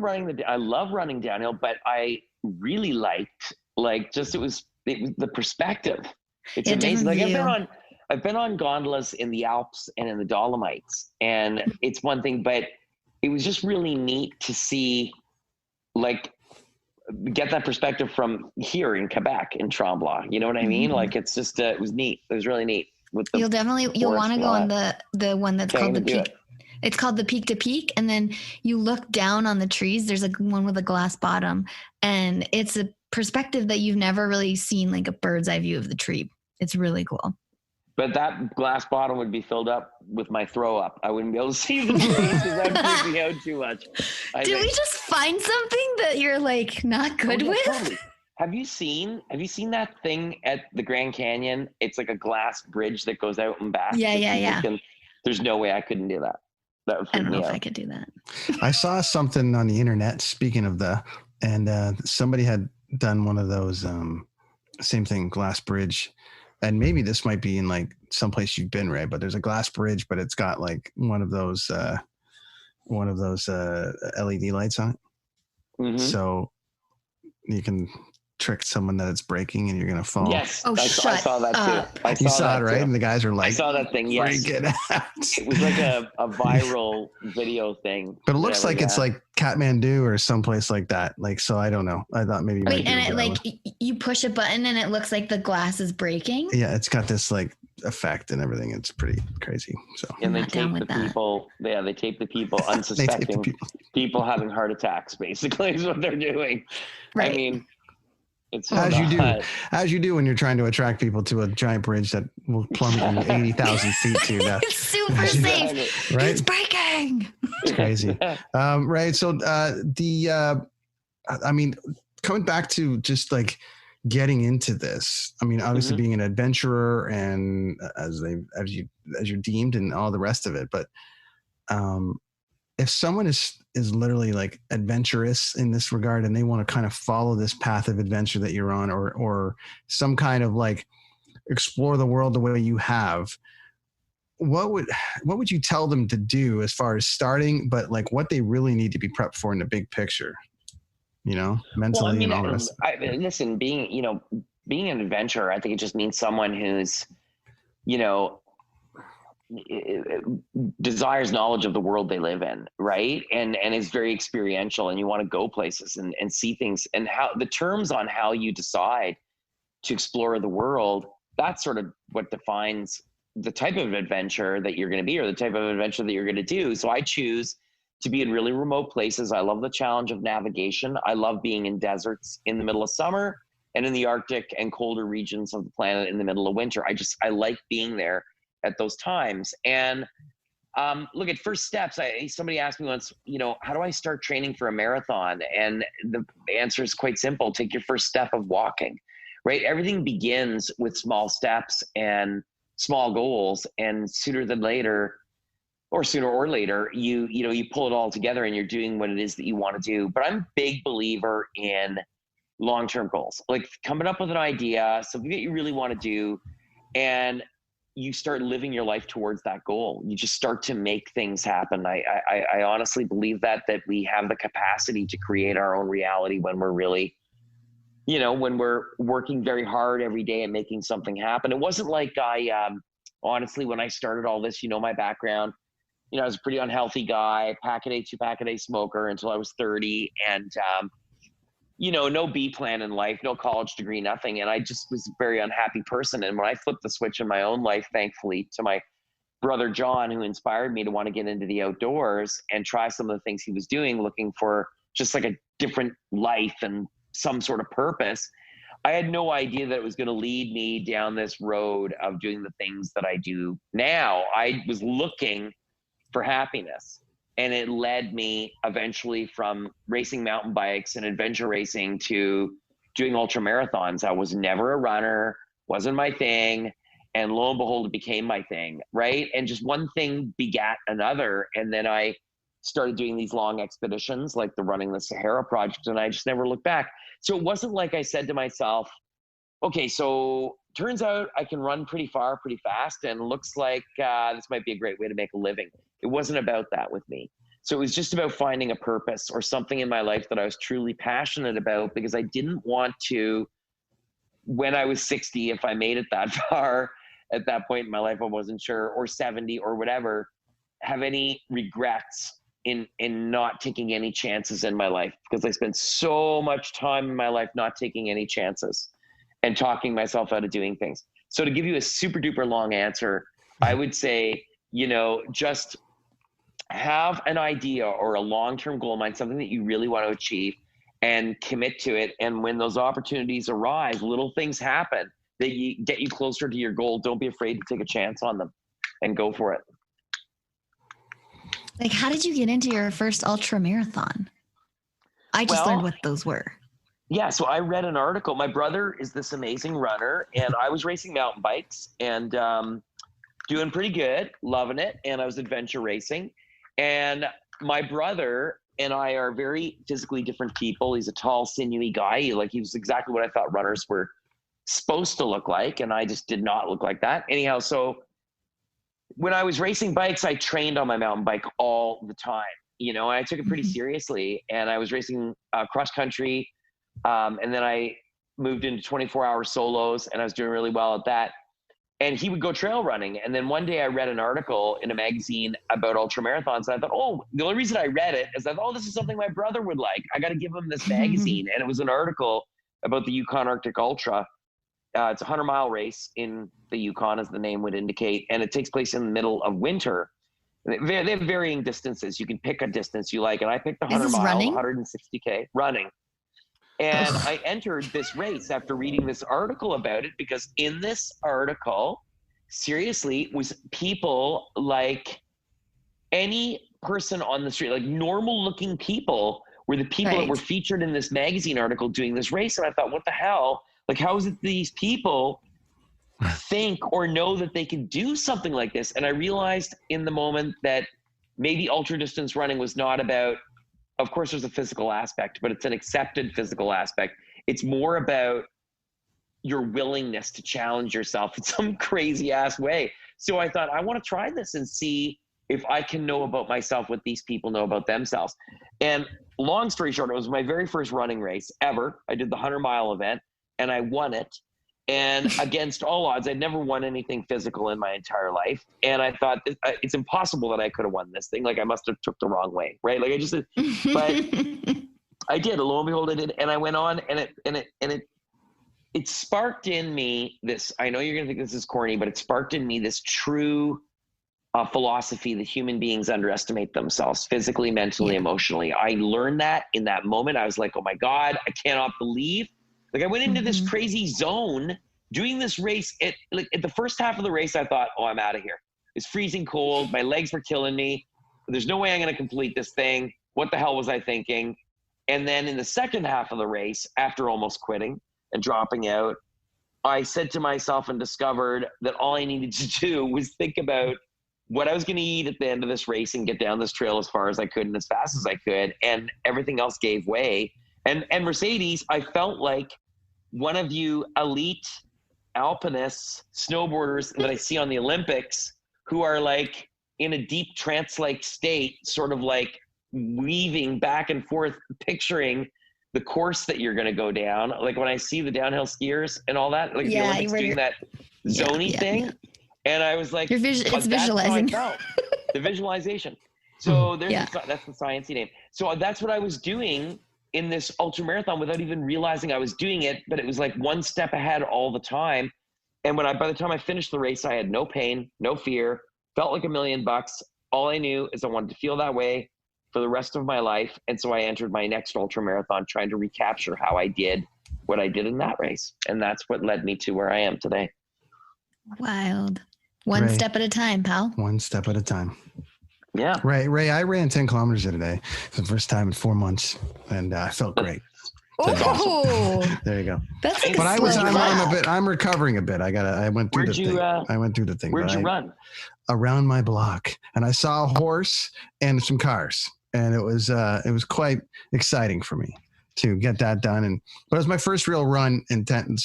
running downhill, but I really liked it was the perspective. It's amazing. I've been on gondolas in the Alps and in the Dolomites, and it's one thing, but it was just really neat to see, get that perspective from here in Quebec, in Tremblant. You know what I mean? It's just, it was neat. It was really neat. You'll want to go on the one that's called the Peak. It's called the Peak to Peak. And then you look down on the trees. There's one with a glass bottom, and it's a perspective that you've never really seen, like a bird's eye view of the tree. It's really cool. But that glass bottom would be filled up with my throw up. I wouldn't be able to see the trees because that would freak me out too much. We just find something that you're not good with? Totally. Have you seen that thing at the Grand Canyon? It's like a glass bridge that goes out and back. Yeah. There's no way I couldn't do that. That would freak me out. I don't know if I could do that. I saw something on the internet, speaking of and somebody had done one of those, same thing, glass bridge. And maybe this might be in someplace you've been, Ray, but there's a glass bridge, but it's got one of those LED lights on it. Mm-hmm. So you can trick someone that it's breaking and you're going to fall. Yes. Oh, I saw that too. You saw it, right? Too. And the guys are I saw that thing. Yes. It was like a viral video thing. But it looks like it's like Kathmandu or someplace like that. So I don't know. I thought maybe. Wait, and it you push a button and it looks like the glass is breaking. Yeah, it's got this effect and everything. It's pretty crazy. So. And they tape the people. Yeah, they tape the people unsuspecting people having heart attacks. Basically, is what they're doing. Right. I mean. It's as you do when you're trying to attract people to a giant bridge that will plummet you 80,000 feet to that. It's super safe. Right? It's breaking. It's crazy. Right. So coming back to just getting into this, obviously being an adventurer and as you're deemed and all the rest of it, but if someone is literally adventurous in this regard and they want to kind of follow this path of adventure that you're on, or some kind of explore the world the way you have, what would you tell them to do as far as starting, but what they really need to be prepped for in the big picture, mentally and all the rest of it? Listen, being an adventurer, I think it just means someone who's, desires knowledge of the world they live in, right? And is very experiential, and you want to go places and see things, and how the terms on how you decide to explore the world, that's sort of what defines the type of adventure that you're going to be, or the type of adventure that you're going to do. So I choose to be in really remote places. I love the challenge of navigation. I love being in deserts in the middle of summer, and in the Arctic and colder regions of the planet in the middle of winter. I like being there at those times. And look, at first steps, somebody asked me once, how do I start training for a marathon? And the answer is quite simple. Take your first step of walking, right? Everything begins with small steps and small goals, and sooner or later, you pull it all together and you're doing what it is that you want to do. But I'm a big believer in long-term goals, like coming up with an idea, something that you really want to do, and you start living your life towards that goal. You just start to make things happen. I honestly believe that we have the capacity to create our own reality when we're really, when we're working very hard every day and making something happen. It wasn't like honestly, when I started all this, my background, I was a pretty unhealthy guy, two pack a day smoker until I was 30. And, no B plan in life, no college degree, nothing. And I just was a very unhappy person. And when I flipped the switch in my own life, thankfully to my brother, John, who inspired me to want to get into the outdoors and try some of the things he was doing, looking for just like a different life and some sort of purpose, I had no idea that it was going to lead me down this road of doing the things that I do now. I was looking for happiness. And it led me eventually from racing mountain bikes and adventure racing to doing ultra marathons. I was never a runner, wasn't my thing. And lo and behold, it became my thing, right? And just one thing begat another. And then I started doing these long expeditions like the Running the Sahara project, and I just never looked back. So it wasn't like I said to myself, okay, so turns out I can run pretty far, pretty fast, and looks like this might be a great way to make a living. It wasn't about that with me. So it was just about finding a purpose or something in my life that I was truly passionate about, because I didn't want to, when I was 60, if I made it that far at that point in my life, I wasn't sure, or 70 or whatever, have any regrets in not taking any chances in my life, because I spent so much time in my life not taking any chances and talking myself out of doing things. So to give you a super duper long answer, I would say, just have an idea or a long-term goal in mind, something that you really want to achieve, and commit to it. And when those opportunities arise, little things happen that get you closer to your goal. Don't be afraid to take a chance on them and go for it. Like, how did you get into your first ultra marathon? I just learned what those were. Yeah, so I read an article. My brother is this amazing runner, and I was racing mountain bikes and doing pretty good, loving it. And I was adventure racing. And my brother and I are very physically different people. He's a tall, sinewy guy. He was exactly what I thought runners were supposed to look like, and I just did not look like that. Anyhow, so when I was racing bikes, I trained on my mountain bike all the time. I took it pretty seriously, and I was racing cross country. And then I moved into 24-hour solos, and I was doing really well at that. And he would go trail running. And then one day I read an article in a magazine about ultra marathons. And I thought, the only reason I read it is I thought, this is something my brother would like. I got to give him this magazine. And it was an article about the Yukon Arctic Ultra. It's a 100-mile race in the Yukon, as the name would indicate. And it takes place in the middle of winter. They have varying distances. You can pick a distance you like. And I picked the 100-mile, 160K running. And I entered this race after reading this article about it, because in this article, seriously, was people like any person on the street, like normal looking people, were the people that were featured in this magazine article doing this race. And I thought, what the hell? Like, how is it these people think or know that they can do something like this? And I realized in the moment that maybe ultra distance running was not about, of course there's a physical aspect, but it's an accepted physical aspect. It's more about your willingness to challenge yourself in some crazy ass way. So I thought, I want to try this and see if I can know about myself what these people know about themselves. And long story short, it was my very first running race ever. I did the 100-mile event and I won it. And against all odds, I'd never won anything physical in my entire life. And I thought it's impossible that I could have won this thing. Like I must have took the wrong way, right? Like I just, but I did. Lo and behold, I did. And I went on, and it sparked in me this. I know you're gonna think this is corny, but it sparked in me this true philosophy that human beings underestimate themselves physically, mentally, emotionally. I learned that in that moment. I was like, oh my God, I cannot believe. Like I went into this crazy zone doing this race. At the first half of the race, I thought, oh, I'm out of here. It's freezing cold. My legs were killing me. There's no way I'm going to complete this thing. What the hell was I thinking? And then in the second half of the race, after almost quitting and dropping out, I said to myself and discovered that all I needed to do was think about what I was going to eat at the end of this race and get down this trail as far as I could and as fast as I could. And everything else gave way. And Mercedes, I felt like one of you elite alpinists, snowboarders that I see on the Olympics who are like in a deep trance-like state, sort of like weaving back and forth, picturing the course that you're going to go down. Like when I see the downhill skiers and all that, like the Olympics doing that zony thing. Yeah. And I was like, it's visualizing. The visualization. So that's the sciencey name. So that's what I was doing in this ultra marathon without even realizing I was doing it, but it was like one step ahead all the time. And by the time I finished the race, I had no pain, no fear, felt like $1 million. All I knew is I wanted to feel that way for the rest of my life. And so I entered my next ultra marathon trying to recapture how I did what I did in that race. And that's what led me to where I am today. Wild. One step at a time, pal. One step at a time. Yeah. Ray, I ran 10 kilometers today for the first time in 4 months, and I felt great. Oh, there you go. That's like but I'm recovering a bit. I went through the thing. Where'd you run? Around my block, and I saw a horse and some cars, and it was quite exciting for me to get that done. But it was my first real run in 10.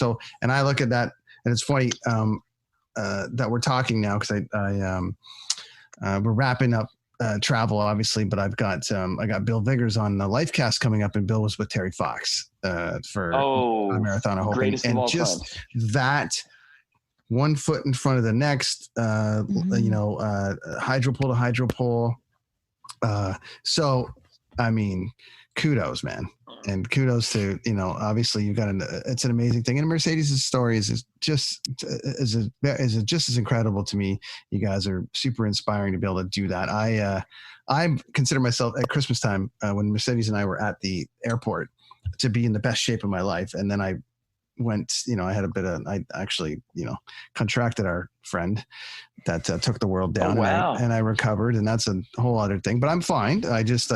And I look at that, and it's funny that we're talking now because we're wrapping up travel, obviously, but I got Bill Viggers on the Lifecast coming up, and Bill was with Terry Fox for a Marathon of Hope, and just time. That one foot in front of the next, hydro pole to hydro pole. So, I mean, kudos, man. And kudos to, obviously you've got it's an amazing thing. And Mercedes' story is just as incredible to me. You guys are super inspiring to be able to do that. I consider myself at Christmas time, when Mercedes and I were at the airport, to be in the best shape of my life. And then I went, I actually, contracted our friend that took the world down. Oh, wow. and I recovered, and that's a whole other thing, but I'm fine. I just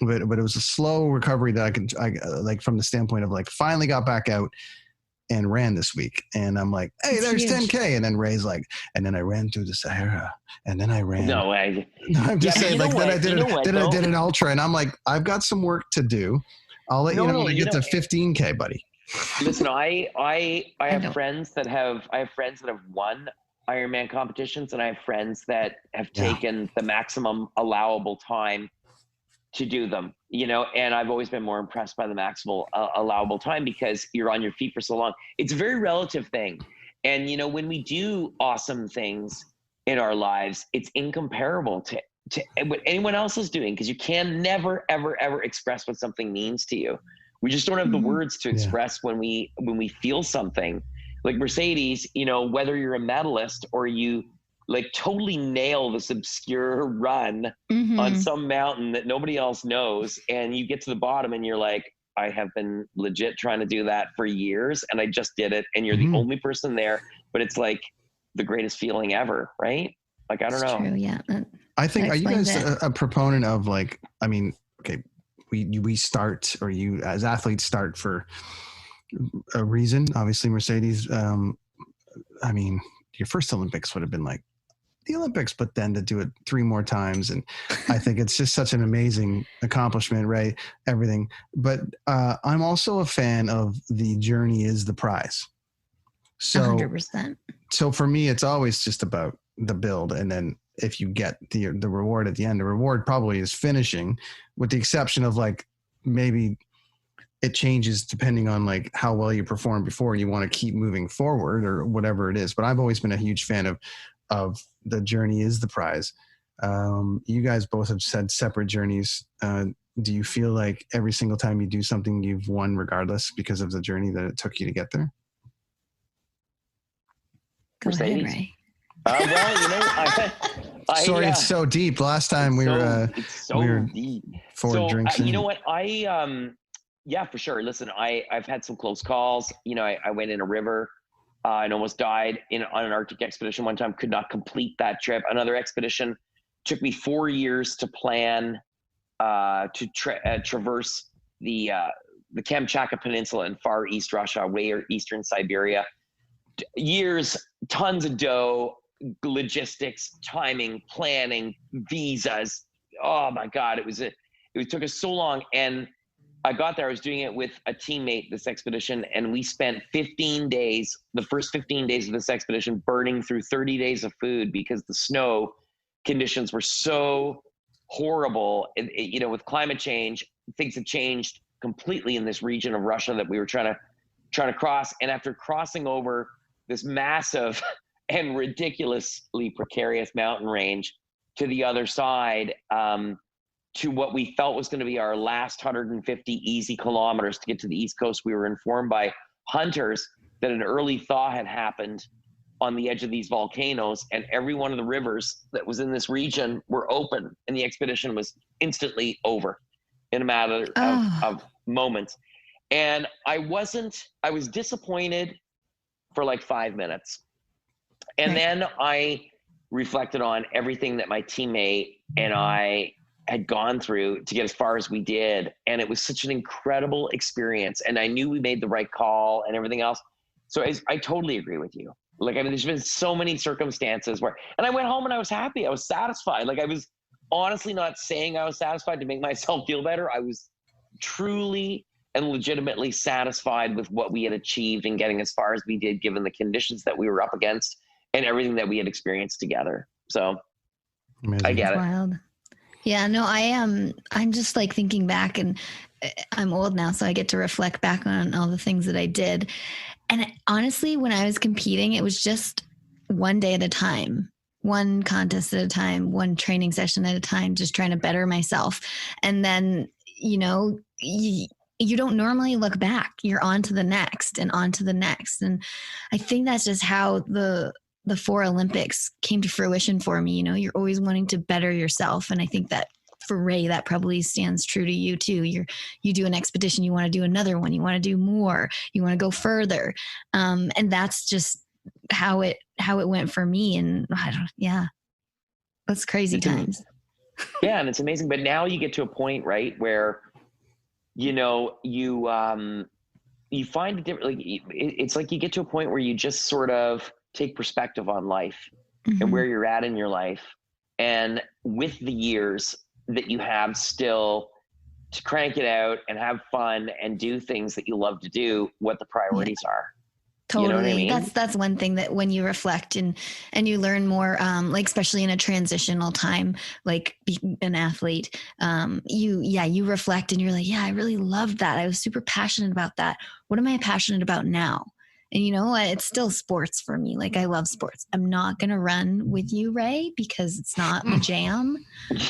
but it was a slow recovery that I from the standpoint of finally got back out and ran this week. And I'm like, hey, there's huge. 10K. And then Ray's like, and then I ran through the Sahara, and then I ran. No way. I'm just saying, then I did an ultra, and I'm like, I've got some work to do. I'll let you know when I get to 15K, buddy. Listen, I have friends that have won Ironman competitions, and I have friends that have taken the maximum allowable time to do them, and I've always been more impressed by the maximal allowable time because you're on your feet for so long. It's a very relative thing. And, when we do awesome things in our lives, it's incomparable to what anyone else is doing, because you can never, ever, ever express what something means to you. We just don't have the words to express when we feel something. Like Mercedes, whether you're a medalist or you totally nail this obscure run on some mountain that nobody else knows, and you get to the bottom and you're like, I have been legit trying to do that for years, and I just did it, and you're the only person there, but it's like the greatest feeling ever, right? I don't know. True, yeah. I think, are you guys a proponent of we start, or you as athletes start for a reason? Obviously Mercedes, your first Olympics would have been like the Olympics, but then to do it 3 more times. And I think it's just such an amazing accomplishment, right? Everything. But I'm also a fan of the journey is the prize. So 100%. So for me, it's always just about the build. And then if you get the reward at the end, the reward probably is finishing, with the exception of maybe it changes depending on like how well you performed before and you want to keep moving forward or whatever it is. But I've always been a huge fan of the journey is the prize. You guys both have said separate journeys. Do you feel like every single time you do something, you've won regardless because of the journey that it took you to get there? Go ahead, Ray. Sorry, it's so deep. Last time we were deep. Four drinks. You know what? Yeah, for sure. Listen, I've had some close calls. You know, I went in a river and almost died on an Arctic expedition one time. Could not complete that trip. Another expedition took me 4 years to plan to traverse the Kamchatka Peninsula in far east Russia, way eastern Siberia. Years, tons of dough, logistics, timing, planning, visas. Oh my God, it took us so long. And I got there, I was doing it with a teammate, this expedition, and we spent 15 days, the first 15 days of this expedition, burning through 30 days of food because the snow conditions were so horrible. You know, with climate change, things have changed completely in this region of Russia that we were trying to cross. And after crossing over this massive and ridiculously precarious mountain range to the other side, to what we felt was going to be our last 150 easy kilometers to get to the East Coast, we were informed by hunters that an early thaw had happened on the edge of these volcanoes, and every one of the rivers that was in this region were open, and the expedition was instantly over in a matter of moments. And I was disappointed for like 5 minutes. And then I reflected on everything that my teammate and I had gone through to get as far as we did. And it was such an incredible experience. And I knew we made the right call and everything else. So I totally agree with you. Like, I mean, there's been so many circumstances and I went home and I was happy. I was satisfied. Like, I was honestly not saying I was satisfied to make myself feel better. I was truly and legitimately satisfied with what we had achieved in getting as far as we did, given the conditions that we were up against and everything that we had experienced together. So amazing. I get it. Wild. Yeah, no, I'm just like thinking back, and I'm old now, so I get to reflect back on all the things that I did. And honestly, when I was competing, it was just one day at a time, one contest at a time, one training session at a time, just trying to better myself. And then, you know, you don't normally look back. You're on to the next and on to the next. And I think that's just how the 4 Olympics came to fruition for me. You know, you're always wanting to better yourself. And I think that for Ray, that probably stands true to you too. You do an expedition, you want to do another one, you want to do more, you want to go further. And that's just how it went for me. And that's crazy times. Yeah. And it's amazing. But now you get to a point, right, where, you know, you find it different. Like, it's like you get to a point where you just sort of take perspective on life and where you're at in your life, and with the years that you have still to crank it out and have fun and do things that you love to do, what the priorities are. Totally. You know what I mean? That's one thing that when you reflect and you learn more, like especially in a transitional time, like being an athlete, you reflect and you're like, yeah, I really loved that. I was super passionate about that. What am I passionate about now? And you know what? It's still sports for me. Like, I love sports. I'm not going to run with you, Ray, because it's not my jam.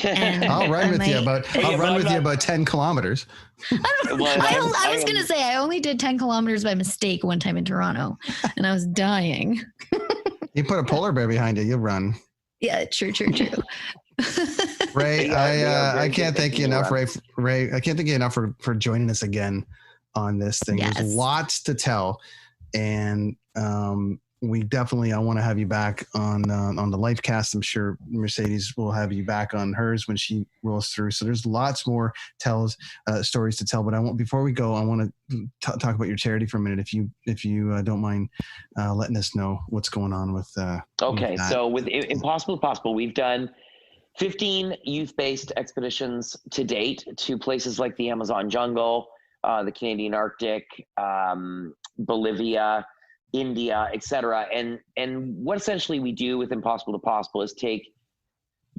And I'll run with you about 10 kilometers. I was going to say, I only did 10 kilometers by mistake one time in Toronto, and I was dying. You put a polar bear behind you, you'll run. Yeah, true. Ray, I can't thank you enough, Ray. I can't thank you enough for joining us again on this thing. Yes. There's lots to tell. And we definitely, I want to have you back on the life cast. I'm sure Mercedes will have you back on hers when she rolls through. So there's lots more stories to tell. But before we go, I want to talk about your charity for a minute, if you don't mind letting us know what's going on with. Okay, so with Impossible2Possible, we've done 15 youth-based expeditions to date to places like the Amazon jungle, the Canadian Arctic, Bolivia, India, etc. And what essentially we do with Impossible2Possible is take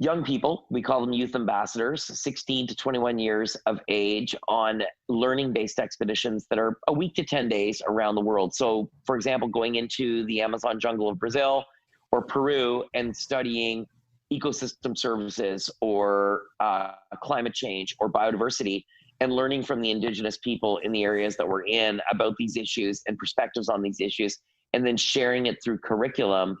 young people, we call them youth ambassadors, 16 to 21 years of age, on learning-based expeditions that are a week to 10 days around the world. So, for example, going into the Amazon jungle of Brazil or Peru and studying ecosystem services or climate change or biodiversity, and learning from the indigenous people in the areas that we're in about these issues and perspectives on these issues, and then sharing it through curriculum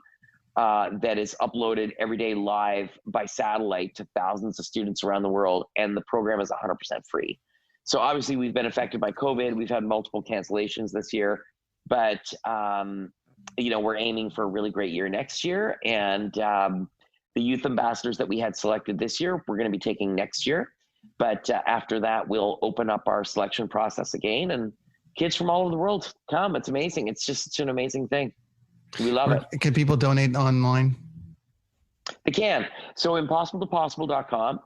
that is uploaded every day live by satellite to thousands of students around the world. And the program is 100% free. So obviously we've been affected by COVID. We've had multiple cancellations this year, but we're aiming for a really great year next year. And the youth ambassadors that we had selected this year, we're going to be taking next year. But after that, we'll open up our selection process again, and kids from all over the world come. It's amazing. It's just an amazing thing. We love it. Can people donate online? They can. So impossible2Possible.com.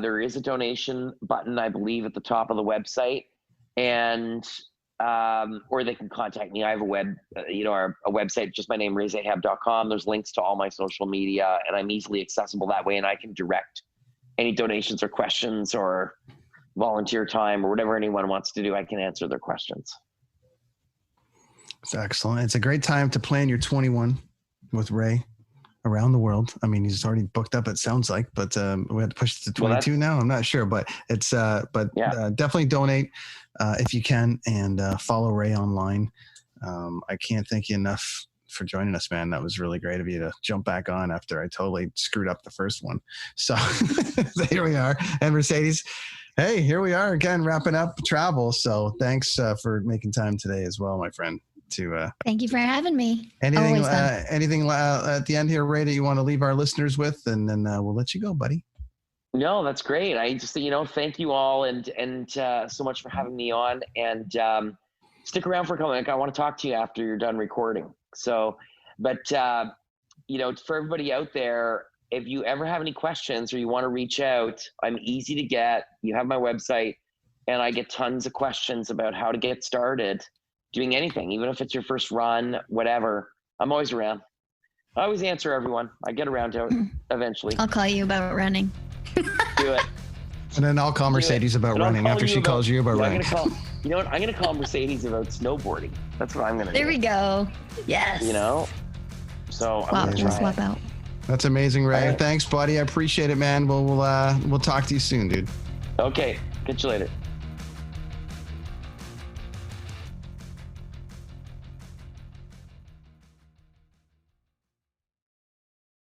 There is a donation button, I believe, at the top of the website, and or they can contact me. I have a website, just my name, Zahab.com. There's links to all my social media, and I'm easily accessible that way, and I can direct any donations or questions or volunteer time or whatever anyone wants to do. I can answer their questions. It's excellent. It's a great time to plan your 21 with Ray around the world. I mean, he's already booked up, it sounds like, but we have to push it to 22 now. I'm not sure, but it's, definitely donate if you can, and follow Ray online. I can't thank you enough for joining us, man. That was really great of you to jump back on after I totally screwed up the first one. So here we are. And Mercedes, hey, here we are again, wrapping up travel. So thanks for making time today as well, my friend. Thank you for having me. Anything at the end here, Ray, that you want to leave our listeners with, and then we'll let you go, buddy. No, that's great. I just, thank you all and so much for having me on, and stick around for a comment. I want to talk to you after you're done recording. So, but for everybody out there, if you ever have any questions or you want to reach out, I'm easy to get. You have my website, and I get tons of questions about how to get started doing anything, even if it's your first run, whatever. I'm always around. I always answer everyone. I get around to it eventually. I'll call you about running. Do it. And then I'll call Mercedes about running after she calls you about running. I'm going to call Mercedes about snowboarding. That's what I'm going to do. There we go. Yes. So I'm going to swap out. That's amazing, Ray. Right. Thanks, buddy. I appreciate it, man. We'll talk to you soon, dude. Okay. Catch you later.